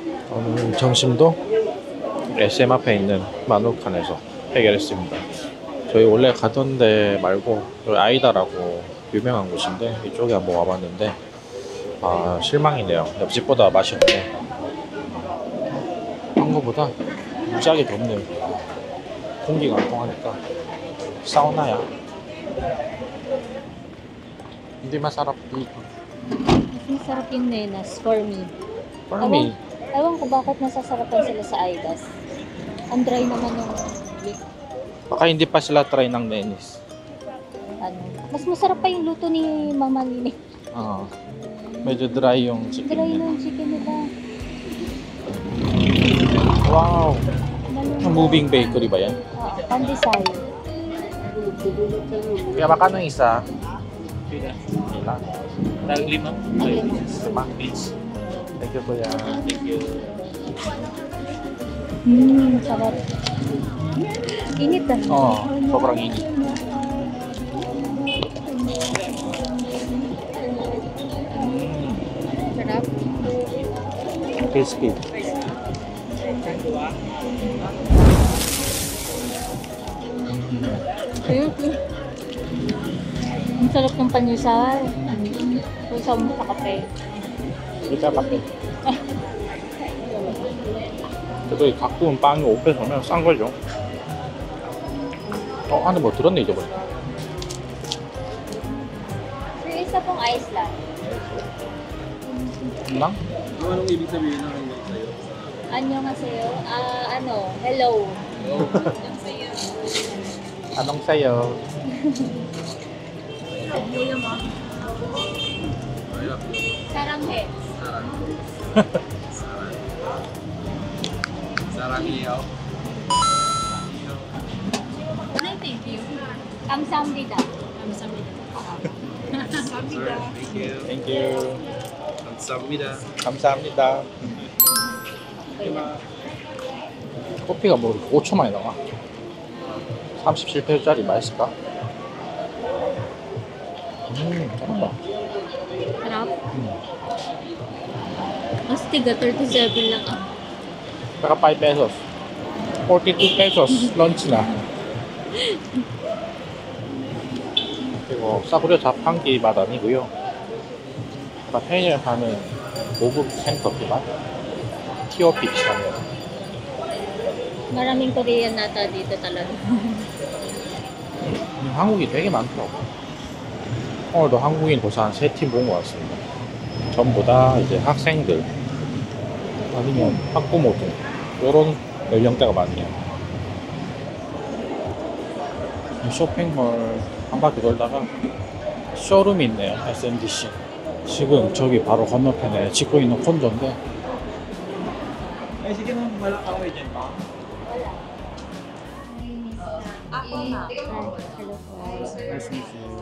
오늘 점심도 SM 앞에 있는 마누칸에서 해결했습니다. 저희 원래 가던 데 말고 여기 아이다라고 유명한 곳인데 이쪽에 한번 와봤는데 아 실망이네요. 옆집보다 맛이 없네. 한 거보다 무지하게 덥네요. 공기가 안 통하니까 사우나야. Hindi masarap dito. Masarap yung Nenas for me. For me, Ewan ko bakit nasasarapan sila sa Aidas. Ang dry naman yung baka hindi pa sila try ng Nenis. ano. Mas masarap pa yung luto ni Mama Lini. Medyo dry yung chicken Dry nila. yung chicken nila. Wow! Malunod. Moving bakery ba yan? Oo, pandesal. Kaya makano yung isa? Ilan? Lima. Lima. Thank you, kuya. Thank you. Sarap. Init ah. Oo, sobrang init. Sarap. Crispy. Ang sarap ng pandesal. Kung mo sa kape. 이따 밖에. 그래도 가끔은 빵이 5배서면 싼 거죠. 안에 뭐 들었네 잊어버렸다. Yung isa pong ice lang. lang? Anong ibig sabihin ng hello sa'yo? Annyeonghaseyo. Hello. Anong sayo? Saranghe. Saranghaeyo. Thank you. Kamsahamnida. Thank you. Thank you. 감사합니다. 감사합니다. 커피가 뭐 5초 만에 나와? 37페소짜리 맛있을까? 잘한다. Sarap. Mas tiga 37 lang ah. Saka 5 pesos. 42 pesos. lunch na. 그리고 싸구려 자판기 맛 아니고요. 편의점에 파는 고급 생커피 맛. 티어피 비슷하네요. Maraming Korean nata dito talaga. 한국이 되게 많더라고. 오늘도 한국인 벌써 한 3팀 본 것 같습니다. 전부 다 이제 학생들 아니면 학부모들 이런 연령대가 많네요. 쇼핑몰 한 바퀴 돌다가 쇼룸이 있네요. SMDC. 지금 저기 바로 건너편에 짓고 있는 콘도인데 Sige na, wala ka away dyan pa. Hello po. Nice to meet you.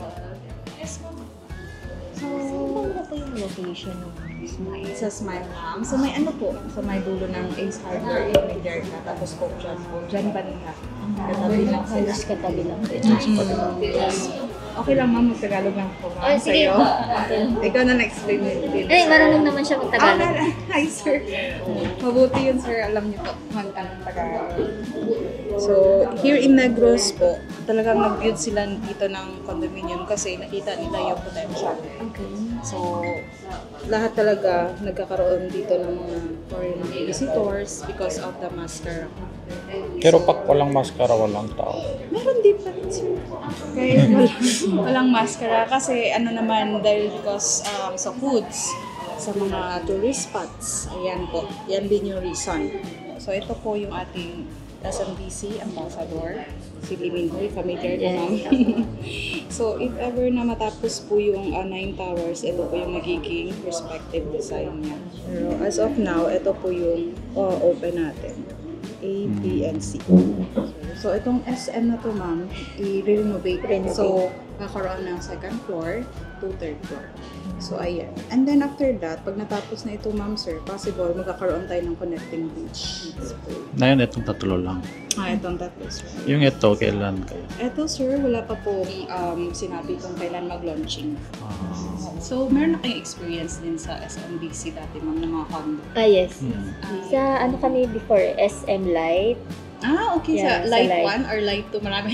So, saan ba po yung location ng Smile? Sa Smile Ma'am. So may ano po, sa may dulo ng Ace Hardware, may Derna, tapos Coke Shop po. Diyan ba niya? Katabi lang sila. Halos katabi lang din. Okay lang ma'am, mag-Tagalog lang po ma'am Sige sa'yo. po. Ikaw na na-explain din. Marunong naman siya mag-Tagalog. Hi sir. Mabuti yun sir, alam niyo po, mag-Tagalog. So, here in Negros po, talagang nag-build sila dito ng condominium kasi nakita nila yung potential. Okay. So, lahat talaga nagkakaroon dito ng mga foreign visitors because of the mascara. Pero pag walang maskara, walang tao. Meron din pa rin sir. Kaya walang mascara kasi ano naman dahil because sa foods, sa mga tourist spots, ayan po, yan din yung reason. So ito po yung ating SMDC ambassador, si Liminhoy, familiar ko ma'am. So if ever na matapos po yung 9 towers, ito po yung magiging perspective design niya. Pero as of now, ito po yung open natin. A, B, and C. So, itong SM na to, ma'am, i-renovate. So, kakaroon ng second floor to third floor. So, ayan. And then after that, pag natapos na ito, ma'am sir, possible magkakaroon tayo ng connecting bridge. Ngayon, itong tatlo lang. Itong tatlo, sir. Yung ito, kailan kayo? Ito, sir, wala pa pong sinabi kung kailan mag-launching. Ah. So, meron na kayong experience din sa SMBC dati, ma'am, ng mga condo. Yes. Hmm. Sa ano kami before, SM Light. Okay. Yeah, sa sa Light Light. 1 or Light 2, marami.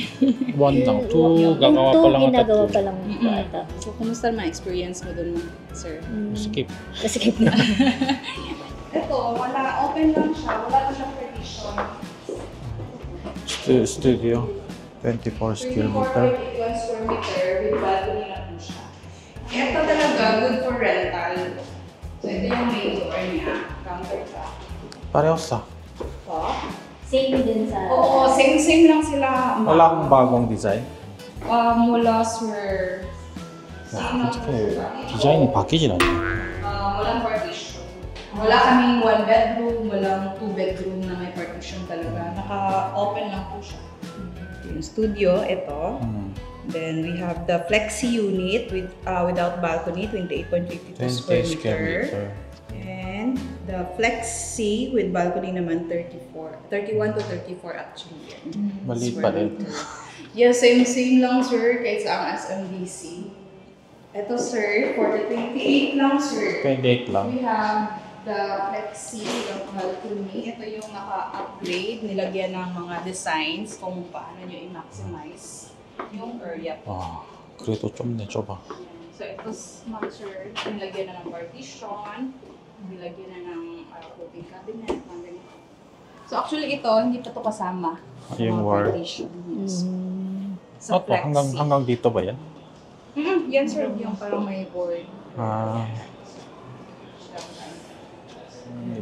1 lang. 2, Yung gagawa pa 2, lang ang ginagawa tatlo. pa lang po ata. So, kumusta naman experience mo dun, sir? Skip. Skip na. Ito, wala, open lang siya. Wala pa siyang partition. Studio. 24 square meter. 21 square meter with balcony na po siya. Ito talaga, good for rental. So, ito yung main door niya. Countertop. Parehas ah. Same din sa... Oo, same lang sila. ma'am. Wala akong bagong design. Mula, sir. Same lang sila. 디자인이 바뀌진 않네. Walang partition. Wala kaming 1 bedroom, walang 2 bedroom na may partition talaga. Naka-open lang po siya. Yung studio, ito. Then we have the flexi unit with without balcony, 28.52 square 20 square meter. meter. And the flexi with balcony naman 31 to 34 actually. Maliit Square pa rin. meter. Yeah, same lang sir kahit sa ang SMBC. Ito sir, for the 28 lang sir. 28 lang. We have the flexi with balcony. Ito yung naka-upgrade, nilagyan ng mga designs kung paano nyo i-maximize yung area. 그래도 좁네, 좁아. So ito, ma'am sir, nilagyan na ng partition, nilagyan na ng cooking cabinet, mga ganito. So actually ito, hindi pa ito kasama sa Yung mga wall. partitions. Sa Ito, hanggang dito ba yan? Yan sir, yung parang may board.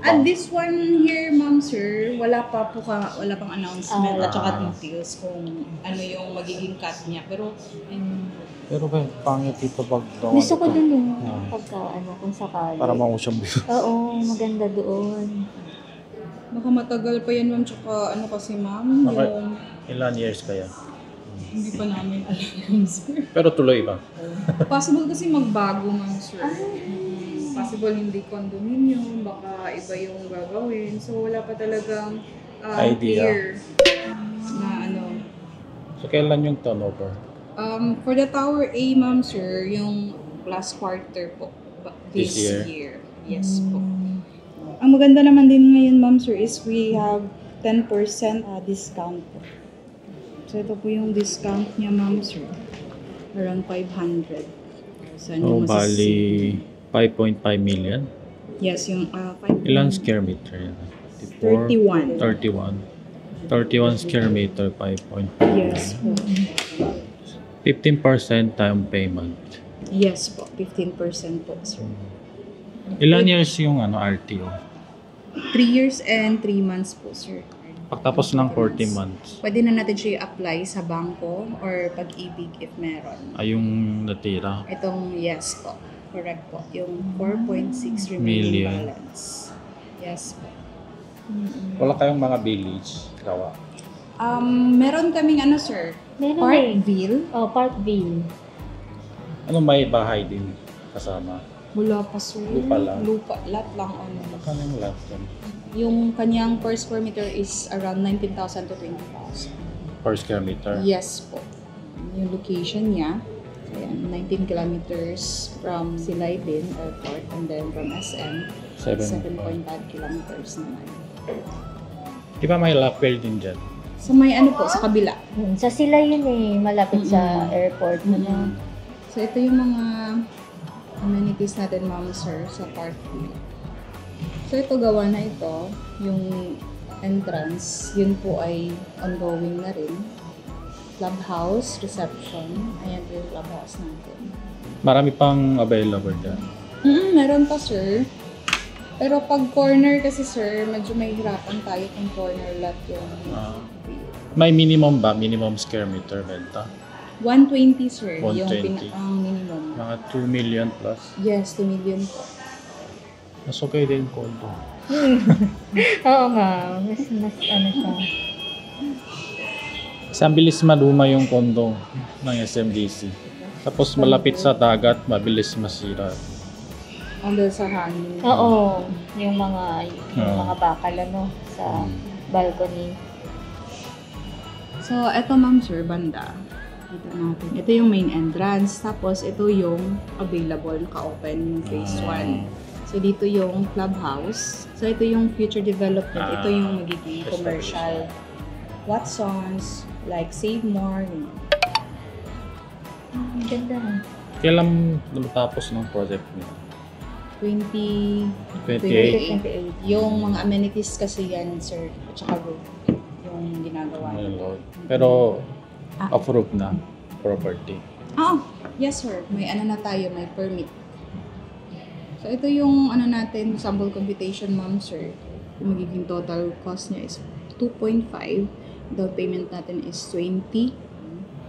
And this one here, ma'am sir, wala pang announcement at saka details kung ano yung magiging cut niya. Pero Pero ba pangit dito pag gawa Gusto ko dito? dun yung pagka, kung sakali. Para mausyang dito. Oo, maganda doon. baka matagal pa yan ma'am, tsaka ano kasi ma'am, Okay. yung Ilan years kaya? hindi pa namin alam sir. Pero tuloy ba? Possible kasi magbago ma'am sir. Possible hindi condominium, baka iba yung gagawin. So wala pa talagang Idea. clear na ano. So kailan yung turnover? For the Tower A, ma'am sir, yung last quarter po This this year? year. Yes po. Ang maganda naman din ngayon, ma'am sir, is we have 10% discount po. So ito po yung discount niya, ma'am sir. Around 500. Saan Oh, yung bali 5.5 million. Yes, yung 5. Ilan square meter yan? 31. 31 square meter, 5.5 Yes po. 15% down payment. Yes po, 15% po, sir. Ilan years yung RTO? 3 years and 3 months po, sir. Pagtapos ng 40 months, Pwede na natin siya i-apply sa bangko or pag-ibig if meron. ay yung natira. Itong yes po. Correct po. Yung 4.6 remaining Million. balance. Yes po. Wala kayong mga village gawa? Meron kaming sir? Meron Parkville. Parkville. Ano may bahay din kasama? Wala pa, sir. Lupa lang? Lupa. Lot lang. Kano yung last one? Yung kanyang per square meter is around 19,000 to 20,000. Per square meter? Yes po. Yung location niya, ayan, 19 kilometers from Silaybin Airport and then from SM, 7.5 kilometers naman. Di ba may lapel din dyan? So may po, sa kabila. Sa sila yun malapit sa airport. So ito yung mga amenities natin, ma'am sir, sa Parkville. So ito, gawa na ito, yung entrance, yun po ay ongoing na rin. Clubhouse, reception, ayan po yung clubhouse natin. Marami pang available dyan. Meron pa, sir. Pero pag corner kasi, sir, medyo mahihirapan tayo kung corner lot yung May minimum ba? Minimum square meter benta? 120, sir, yung 120. ang minimum. Mga 2 million plus. Yes, 2 million po. Mas okay din condo. Oo nga. Mas siya. Kasi ang bilis maluma yung condo ng SMDC. Tapos malapit sa dagat, mabilis masira. Under sa hangin. Oo, yung mga bakal ano, sa balcony. So, eto ma'am sir, banda. Dito natin. Ito yung main entrance. Tapos, ito yung available, naka-open yung phase 1. So, dito yung clubhouse. So, ito yung future development. Ito yung magiging commercial. Watsons, like Save More. Ang ganda. Kailan matapos ng project niya? 2028. Yung mga amenities kasi yan, sir. At saka roof. Yung ginagawa. Pero approved na property. Yes sir. May ano na tayo, may permit. So ito yung ano natin, sample computation ma'am sir. Yung magiging total cost niya is 2.5. Down payment natin is 20.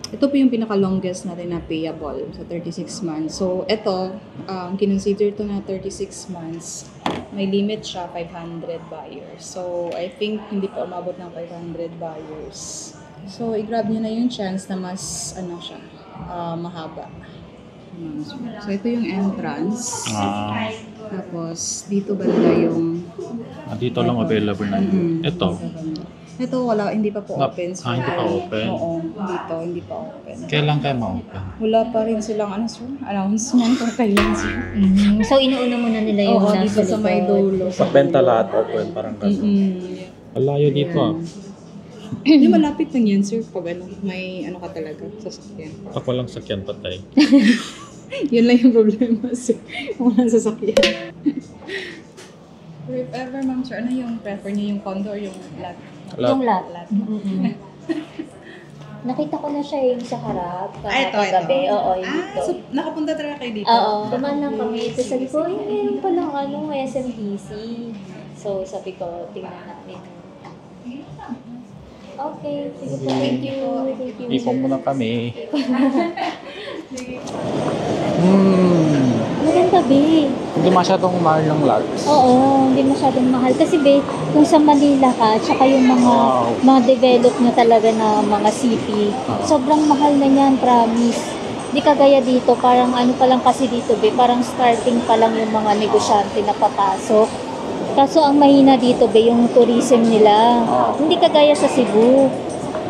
Ito po yung pinaka-longest natin na payable sa 36 months. So ito, kinonsider to na 36 months. May limit siya, 500 buyers. So I think hindi pa umabot ng 500 buyers. So i-grab nyo na yung chance na mas ano siya, mahaba. So ito yung entrance. Tapos dito banda yung Dito lang available na yun. Ito. Ito wala, hindi pa po open. So, hindi pa open? Oo, dito, hindi pa open. Kailan kayo ma-open? Wala pa rin silang ano sir, announcement kung kailan sir. So, inuuna muna nila yung Oo, nasa dito sa may likod. dulo. Pagbenta lahat open, parang gano'n. Malayo dito Hindi malapit lang yan sir, pag ano, may ano ka talaga, sasakyan. Pag walang sakyan patay. Yun lang yung problema sir, walang sasakyan. If ever ma'am sir, ano yung prefer niyo, yung condo or yung lot? Yung lot. Nakita ko na siya yung sa harap. Kagabi. Oo, yung dito. So nakapunta talaga kayo dito? Oo, dumaan lang kami. Ito sabi ko, meron palang SMDC. So, sabi ko, tingnan natin. Okay, sige po. Thank you. Thank you. Ipon muna kami. Maganda, be. Hindi masyadong mahal ng lots. Oo, hindi masyadong mahal. Kasi, be, kung sa Manila ka, tsaka yung mga develop nyo talaga na mga city, sobrang mahal na yan, promise. Di kagaya dito, parang ano pa lang kasi dito, be, parang starting pa lang yung mga negosyante na papasok. Kaso ang mahina dito, be, yung tourism nila. Hindi kagaya sa Cebu.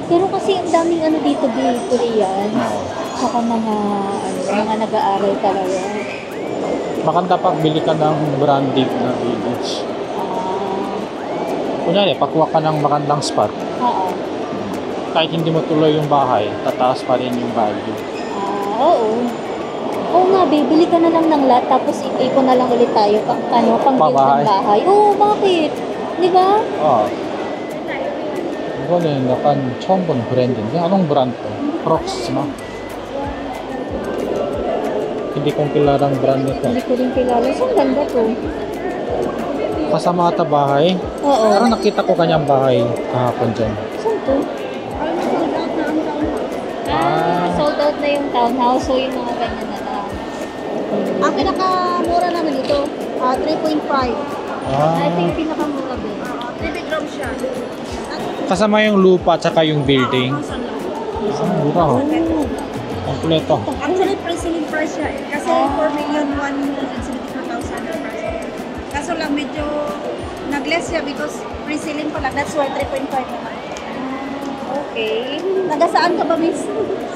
Pero kasi ang daming ano dito, be, Korean. Saka mga nag-aaral talaga. Maganda pag bili ka ng branded na village. Kunyari, pakuha ka ng magandang spot. Oo. Kahit hindi mo tuloy yung bahay, tataas pa rin yung value. Oo. Oo nga, be, bili ka na lang ng lot, tapos ipon na lang ulit tayo pang-build ng bahay. Oo, bakit? Di ba? 이거는 약간 처음 본 브랜드인데? Anong brand to? Proxima? Hindi kong kilarang brand nito. Hindi ko rin kilala. Saan ganda to? Kasama ata bahay. Oo. Parang nakita ko kanyang bahay kahapon dyan. Saan to? Sold out na yung townhouse. So, yung mga ganyan na lang. Ang pinakamura namin ito, 3.5. Ito yung pinakamura, be. 3 bedroom siya. Kasama yung lupa tsaka yung building. Mura ho. Kompleto. Actually, pre-selling price siya. Kasi 4,174,000 ang price. Kaso lang medyo nag-less siya because pre-selling pa lang. That's why 3.5 naman. Okay. Nagasaan ka ba, miss?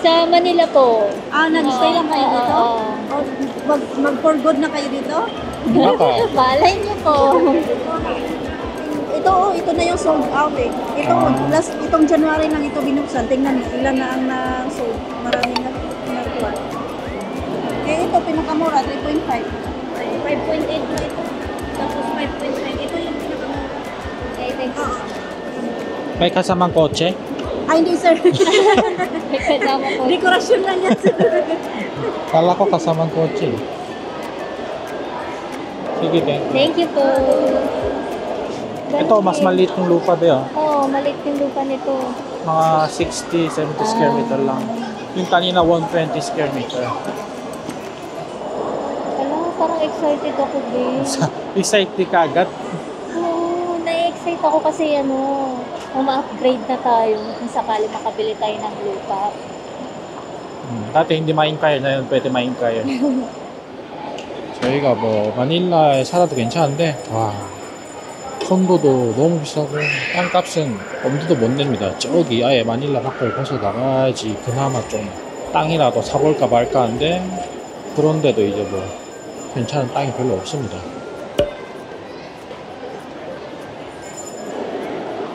Sa Manila po. Nag-stay lang kayo dito? Oo. Mag-for good na kayo dito? Baka. Balay niyo po. Ito na yung sold out eh. Itong January lang ito binuksan. Tingnan mo, ilan na ang na-sold. Maraming nagkuha. Kaya ito, pinakamura, 3.5. 5.8 na ito. Tapos 5.9. Ito yung pinakamura. Okay, thank you. May kasamang kotse? Hindi sir. May kasama po. Dekorasyon lang yan sir. Kala ko kasamang kotse. Sige, Thank you po. Ito, mas maliit yung lupa ba yun? Oo, maliit yung lupa nito. Mga 60, 70 square meter lang. Yung kanina, 120 square meter. Alam, parang excited ako, babe. Excited ka agad? Oo, na-excite ako kasi ma-upgrade na tayo kung sakali makabili tayo ng lupa. Dati hindi main kaya, ngayon pwede main kaya. 저희가 뭐 마닐라에 살아도 괜찮은데 와 콘도도 너무 비싸고 땅값은 엄두도 못 냅니다. 저기 아예 마닐라 밖을 벗어나가야지 그나마 좀 땅이라도 사볼까 말까 하는데 그런데도 이제 뭐 괜찮은 땅이 별로 없습니다.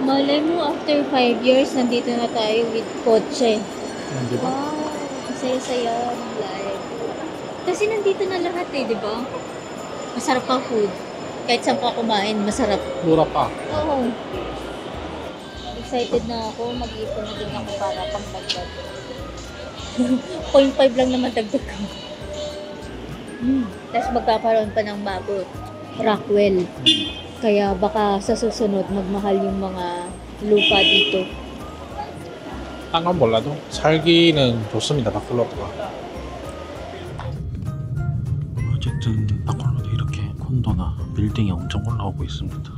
Malay mo, after 5 years, nandito na tayo with kotse. Di ba? Wow, ang saya-saya ng life. Kasi nandito na lahat eh, di ba? Masarap ang food. Kahit saan ka kumain, masarap. Mura pa. Oo. Excited na ako. Mag-iipon na din ako para pang dagdag. 0.5 lang naman dagdag ko. Tapos magkakaroon pa ng bago. Rockwell. Kaya baka sa susunod magmahal yung mga lupa dito. 땅은 몰라도 살기는 좋습니다. 바클로드가. 어쨌든 바클로드 이렇게 콘도나 빌딩이 엄청 올라오고 있습니다.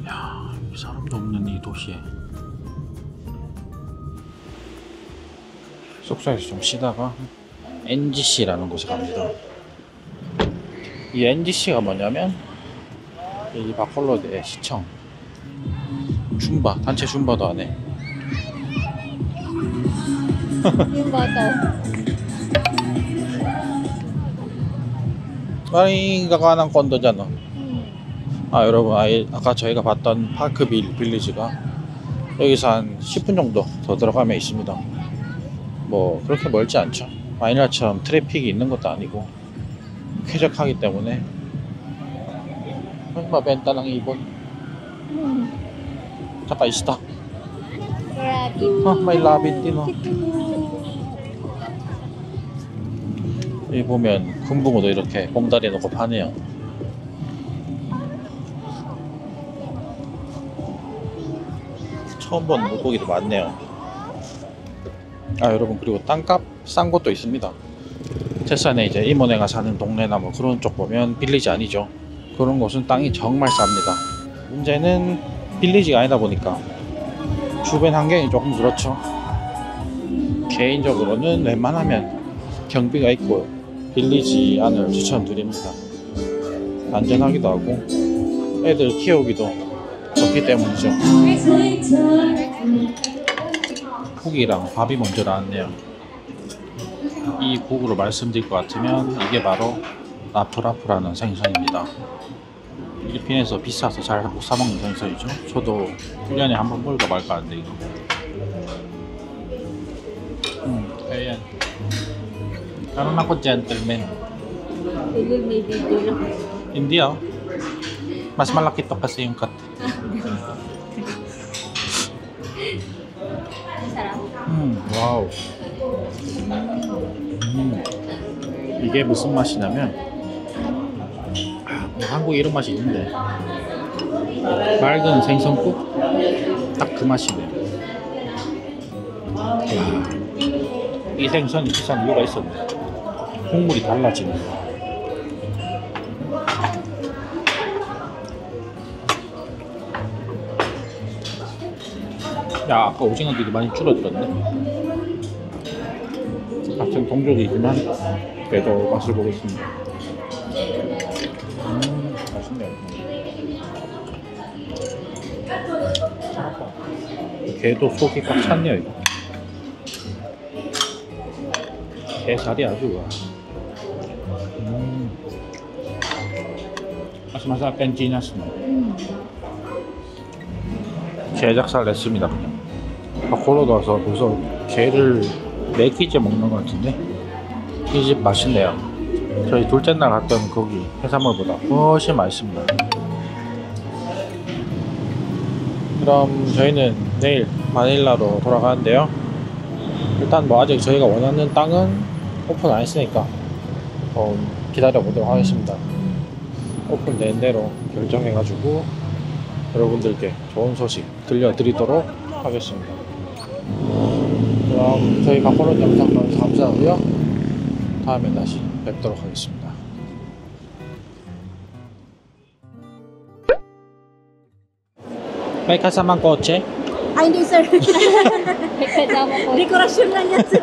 이야, 여기 사람도 없는 이 도시에 숙소에서 좀 쉬다가 NGC라는 곳에 갑니다. 이 NGC가 뭐냐면 이 바콜로드의 시청 줌바, 단체 줌바도 안 해. Yung bata. 마린이가 가는 콘도잖아. 아 여러분, 아까 저희가 봤던 파크 빌리지가 여기서 한 10분 정도 더 들어가면 있습니다. 뭐 그렇게 멀지 않죠. 마닐라처럼 트래픽이 있는 것도 아니고 쾌적하기 때문에. mabenta lang ibon. Tsaka isda. Rabbit. may rabbit din oh. 여기 보면 금붕어도 이렇게 봉다리에 놓고 파네요. 처음 본 물고기도 많네요. 아 여러분, 그리고 땅값 싼 곳도 있습니다. 테산에 이제 이모네가 사는 동네나 뭐 그런 쪽 보면 빌리지 아니죠. 그런 곳은 땅이 정말 쌉니다. 문제는 빌리지가 아니다 보니까 주변 환경이 조금 그렇죠. 개인적으로는 웬만하면 경비가 있고 빌리지 안을 추천드립니다. 안전하기도 하고 애들 키우기도 좋기 때문이죠. 국이랑 밥이 먼저 나왔네요. 이 국으로 말씀드릴 것 같으면 이게 바로 라프라프라는 생선입니다. 필리핀에서 비싸서 잘 못 사먹는 생선이죠. 저도 1년에 한 번 먹을까 말까 하는데 이거. Ayan. Parang ako gentleman. Siguro may video lang. Hindi ah. Mas malaki to kasi yung cut. Masarap. 와우. 이게 무슨 맛이냐면 한국 이런 맛이 있는데 맑은 생선국 딱 그 맛이네요. 와, 이 생선이 비싼 이유가 있었네. 국물이 달라지네. 야, 아까 오징어들이 많이 줄어들었네. 같은 동족이지만 그래도 맛을 보겠습니다. 맛있네요. 게도 속이 꽉 찼네요. 이거 게살이 아주 마스마사 뺀지나스네. 게작살 냈습니다. 그냥 바콜로드 와서 벌써 게를 4끼째 먹는 것 같은데 이 집 맛있네요. 저희 둘째 날 갔던 거기 해산물보다 훨씬 맛있습니다. 그럼 저희는 내일 마닐라로 돌아가는데요. 일단 뭐 아직 저희가 원하는 땅은 오픈 안 했으니까 기다려 보도록 하겠습니다. 오픈 된 대로 결정해가지고 여러분들께 좋은 소식 들려드리도록 하겠습니다. 그럼 저희 바콜로드 영상 봐주셔서 감사하고요. 다음에 다시 뵙도록 하겠습니다. May kasamang kotse? Ay, hindi sir. May kasama po. Dekorasyon lang yan sir.